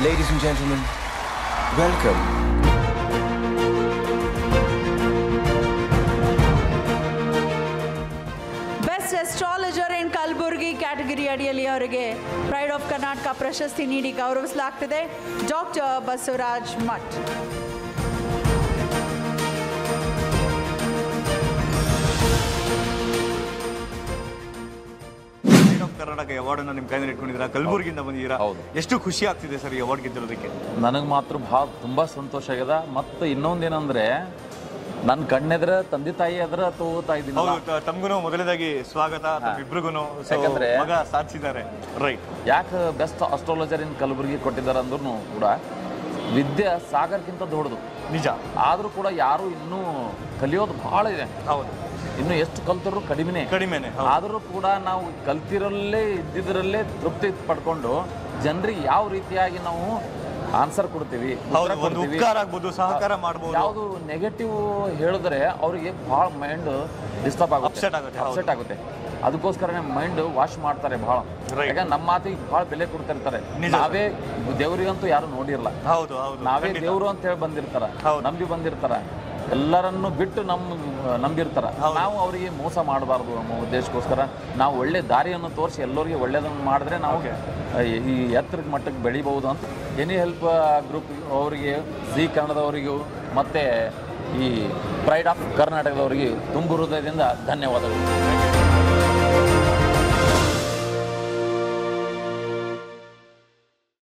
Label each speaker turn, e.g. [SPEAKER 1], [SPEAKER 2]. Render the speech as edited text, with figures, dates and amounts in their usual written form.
[SPEAKER 1] Ladies and gentlemen, welcome.
[SPEAKER 2] Best Astrologer in Kalburgi category ಅಡಿಯಲ್ಲಿ ಅವರಿಗೆ pride of Karnataka ಪ್ರಶಸ್ತಿ ನೀಡಿ ಗೌರವಿಸಲಾಗುತ್ತದೆ. ಡಾಕ್ಟರ್ ಬಸವರಾಜ್ ಮಠ್.
[SPEAKER 3] ಕರ್ನಾಟಕ ಅವಾರ್ಡ್ ಅನ್ನು ನಿಮ್ಮ ಕೈಯಲ್ಲಿ ಇಟ್ಕೊಂಡಿದ್ದೀರಾ, ಕಲಬುರಗಿಯಿಂದ ಬಂದಿದ್ದೀರಾ. ಎಷ್ಟು ಖುಷಿ ಆಗ್ತಿದೆ ಸರ್ ಈ ಅವಾರ್ಡ್ ಗೆದ್ದಿರೋದಕ್ಕೆ?
[SPEAKER 4] ನನಗೆ ಮಾತ್ರ ಭಾಳ ತುಂಬ ಸಂತೋಷ ಆಗ್ಯದ. ಮತ್ತು ಇನ್ನೊಂದೇನಂದ್ರೆ ನನ್ನ ಕಣ್ಣೆದ್ರ ತಂದೆ ತಾಯಿ ಎದ್ರ ತಗೋತಾ ಇದ್ದೀನಿ.
[SPEAKER 3] ತಮಗೂ ಮೊದಲನೇದಾಗಿ ಸ್ವಾಗತ, ಇಬ್ರಿಗೂ. ಯಾಕಂದ್ರೆ ಮಗ ಸಾಧಿಸಿದ್ದಾರೆ. ರೈಟ್.
[SPEAKER 4] ಯಾಕೆ ಬೆಸ್ಟ್ ಅಸ್ಟ್ರಾಲಜರ್ ಇನ್ ಕಲಬುರಗಿ ಕೊಟ್ಟಿದ್ದಾರೆ ಅಂದ್ರೂ ಕೂಡ ವಿದ್ಯೆ ಸಾಗರ್ಕಿಂತ ದೊಡ್ಡದು
[SPEAKER 3] ನಿಜ.
[SPEAKER 4] ಆದರೂ ಕೂಡ ಯಾರು ಇನ್ನೂ ಕಲಿಯೋದು ಭಾಳ ಇದೆ.
[SPEAKER 3] ಹೌದು,
[SPEAKER 4] ಇನ್ನು ಎಷ್ಟು ಕಲ್ತರೂ ಕಡಿಮೆನೆ. ಆದರೂ ಕೂಡ ನಾವು ಕಲ್ತಿರಲ್ಲೇ ಇದ್ದಿದ್ರಲ್ಲೇ ತೃಪ್ತಿ ಪಡ್ಕೊಂಡು ಜನರಿಗೆ ಯಾವ ರೀತಿಯಾಗಿ ನಾವು ಆನ್ಸರ್ ಕೊಡ್ತೀವಿ,
[SPEAKER 3] ಸಹಕಾರ ಮಾಡಬಹುದು.
[SPEAKER 4] ಯಾವುದು ನೆಗೆಟಿವ್ ಹೇಳಿದ್ರೆ ಅವರಿಗೆ ಭಾಳ ಮೈಂಡ್ ಡಿಸ್ಟರ್ಬ್ ಆಗುತ್ತೆ, ಅಪ್ಸೆಟ್ ಆಗುತ್ತೆ. ಅದಕ್ಕೋಸ್ಕರ ಮೈಂಡ್ ವಾಶ್ ಮಾಡ್ತಾರೆ ಭಾಳ. ಯಾಕಂದ್ರೆ ನಮ್ಮ ಮಾತಿಗೆ ಭಾಳ ಬೆಲೆ ಕೊಡ್ತಿರ್ತಾರೆ. ನಾವೇ ದೇವ್ರಿಗಂತೂ ಯಾರು ನೋಡಿರಲ್ಲ, ನಾವೇ ದೇವ್ರು ಅಂತ ಹೇಳಿ ಬಂದಿರ್ತಾರ, ನಂಬಿ ಬಂದಿರ್ತಾರ, ಎಲ್ಲರನ್ನು ಬಿಟ್ಟು ನಂಬಿರ್ತಾರ. ನಾವು ಅವರಿಗೆ ಮೋಸ ಮಾಡಬಾರ್ದು ಅನ್ನೋ ಉದ್ದೇಶಕ್ಕೋಸ್ಕರ ನಾವು ಒಳ್ಳೆ ದಾರಿಯನ್ನು ತೋರಿಸಿ ಎಲ್ಲರಿಗೆ ಒಳ್ಳೆಯದನ್ನು ಮಾಡಿದ್ರೆ ನಾವು ಈ ಎತ್ತರದ ಮಟ್ಟಕ್ಕೆ ಬೆಳಿಬಹುದು ಅಂತ ಎನಿ ಹೆಲ್ಪ್ ಗ್ರೂಪ್ ಅವರಿಗೆ, ಜಿ ಕನ್ನಡದವರಿಗೂ ಮತ್ತು ಈ ಪ್ರೈಡ್ ಆಫ್ ಕರ್ನಾಟಕದವರಿಗೆ ತುಂಬ ಹೃದಯದಿಂದ ಧನ್ಯವಾದಗಳು.